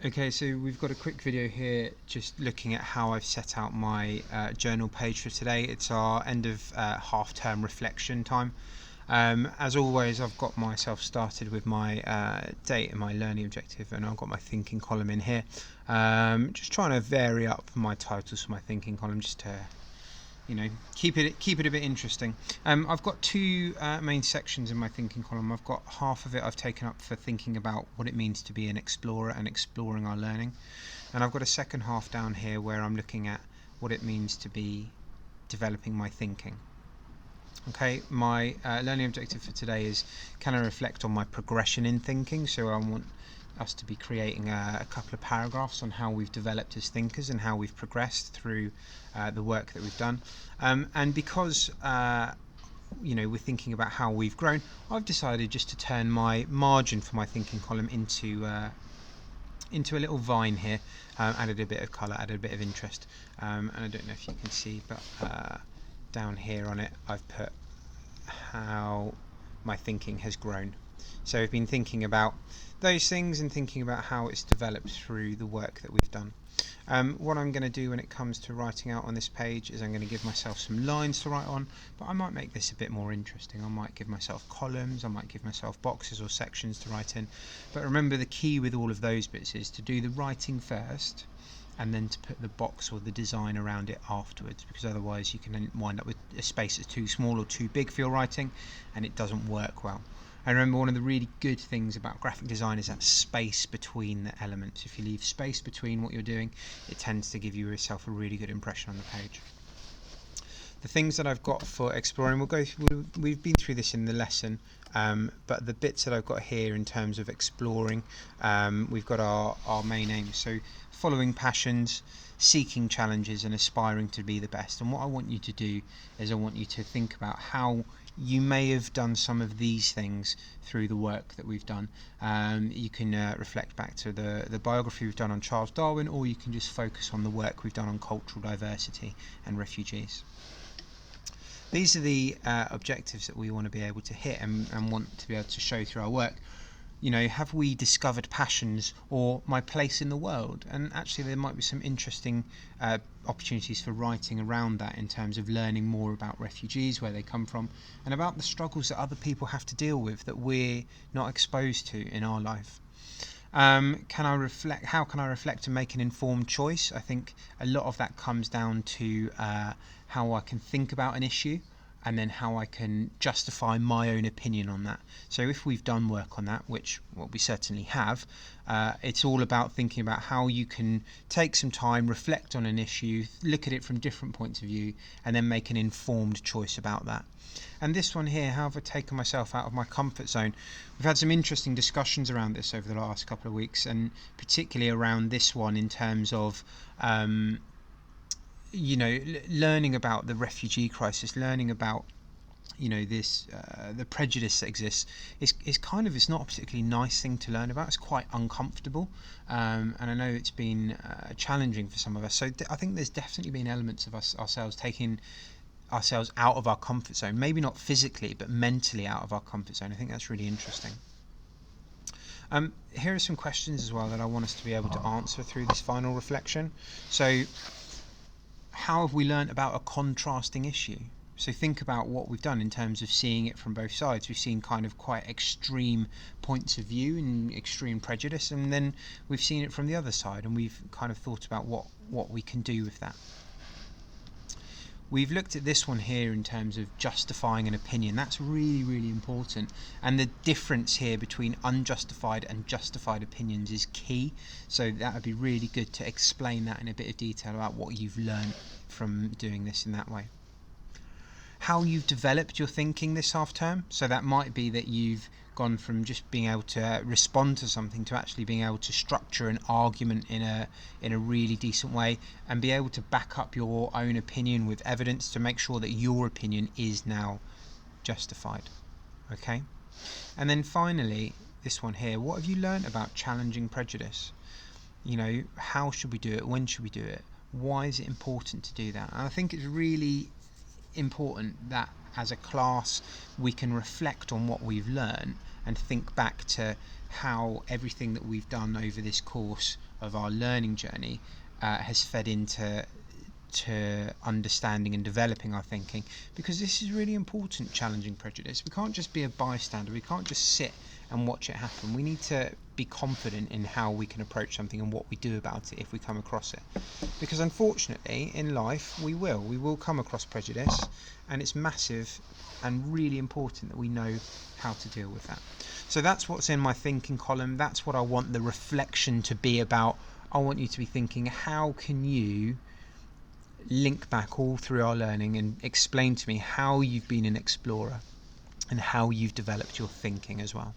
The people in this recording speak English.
Okay, so we've got a quick video here just looking at how I've set out my journal page for today. It's our end of half-term reflection time. As always, I've got myself started with my date and my learning objective, and I've got my thinking column in here. Just trying to vary up my titles for my thinking column just to keep it a bit interesting. I've got two main sections in my thinking column. I've got half of it I've taken up for thinking about what it means to be an explorer and exploring our learning, and I've got a second half down here where I'm looking at what it means to be developing my thinking. Okay, my learning objective for today is, can I reflect on my progression in thinking? So I want us to be creating a couple of paragraphs on how we've developed as thinkers and how we've progressed through the work that we've done. And because we're thinking about how we've grown, I've decided just to turn my margin for my thinking column into a little vine here. Added a bit of colour, added a bit of interest, and I don't know if you can see, but down here on it I've put how my thinking has grown. So I've been thinking about those things and thinking about how it's developed through the work that we've done. What I'm going to do when it comes to writing out on this page is I'm going to give myself some lines to write on, but I might make this a bit more interesting. I might give myself columns, I might give myself boxes or sections to write in. But remember, the key with all of those bits is to do the writing first and then to put the box or the design around it afterwards, because otherwise you can then wind up with a space that's too small or too big for your writing and it doesn't work well. And remember, one of the really good things about graphic design is that space between the elements. If you leave space between what you're doing, it tends to give yourself a really good impression on the page. The things that I've got for exploring, we've been through this in the lesson, but the bits that I've got here in terms of exploring, we've got our main aims. So following passions, seeking challenges, and aspiring to be the best. And what I want you to do is I want you to think about how you may have done some of these things through the work that we've done. You can reflect back to the biography we've done on Charles Darwin, or you can just focus on the work we've done on cultural diversity and refugees. These are the objectives that we want to be able to hit and want to be able to show through our work. Have we discovered passions or my place in the world? And actually there might be some interesting opportunities for writing around that in terms of learning more about refugees, where they come from, and about the struggles that other people have to deal with that we're not exposed to in our life. How can I reflect and make an informed choice? I think a lot of that comes down to how I can think about an issue and then how I can justify my own opinion on that. So if we've done work on that, which we certainly have, it's all about thinking about how you can take some time, reflect on an issue, look at it from different points of view, and then make an informed choice about that. And this one here, how have I taken myself out of my comfort zone? We've had some interesting discussions around this over the last couple of weeks, and particularly around this one in terms of learning about the refugee crisis, learning about this the prejudice that exists is kind of, it's not a particularly nice thing to learn about. It's quite uncomfortable, and I know it's been challenging for some of us. So I think there's definitely been elements of ourselves taking ourselves out of our comfort zone, maybe not physically but mentally out of our comfort zone. I think that's really interesting. Here are some questions as well that I want us to be able to answer through this final reflection. So how have we learnt about a contrasting issue? So think about what we've done in terms of seeing it from both sides. We've seen kind of quite extreme points of view and extreme prejudice, and then we've seen it from the other side, and we've kind of thought about what we can do with that. We've looked at this one here in terms of justifying an opinion. That's really, really important. And the difference here between unjustified and justified opinions is key. So that would be really good to explain that in a bit of detail about what you've learned from doing this in that way. How you've developed your thinking this half term. So that might be that you've gone from just being able to respond to something to actually being able to structure an argument in a really decent way and be able to back up your own opinion with evidence to make sure that your opinion is now justified. Okay? And then finally, this one here, what have you learned about challenging prejudice? How should we do it? When should we do it? Why is it important to do that? And I think it's really important that as a class we can reflect on what we've learned and think back to how everything that we've done over this course of our learning journey has fed into understanding and developing our thinking, because this is really important. Challenging prejudice, we can't just be a bystander, we can't just sit and watch it happen. We need to be confident in how we can approach something and what we do about it if we come across it, because unfortunately in life we will come across prejudice, and it's massive and really important that we know how to deal with that. So that's what's in my thinking column. That's what I want the reflection to be about. I want you to be thinking, how can you link back all through our learning and explain to me how you've been an explorer and how you've developed your thinking as well.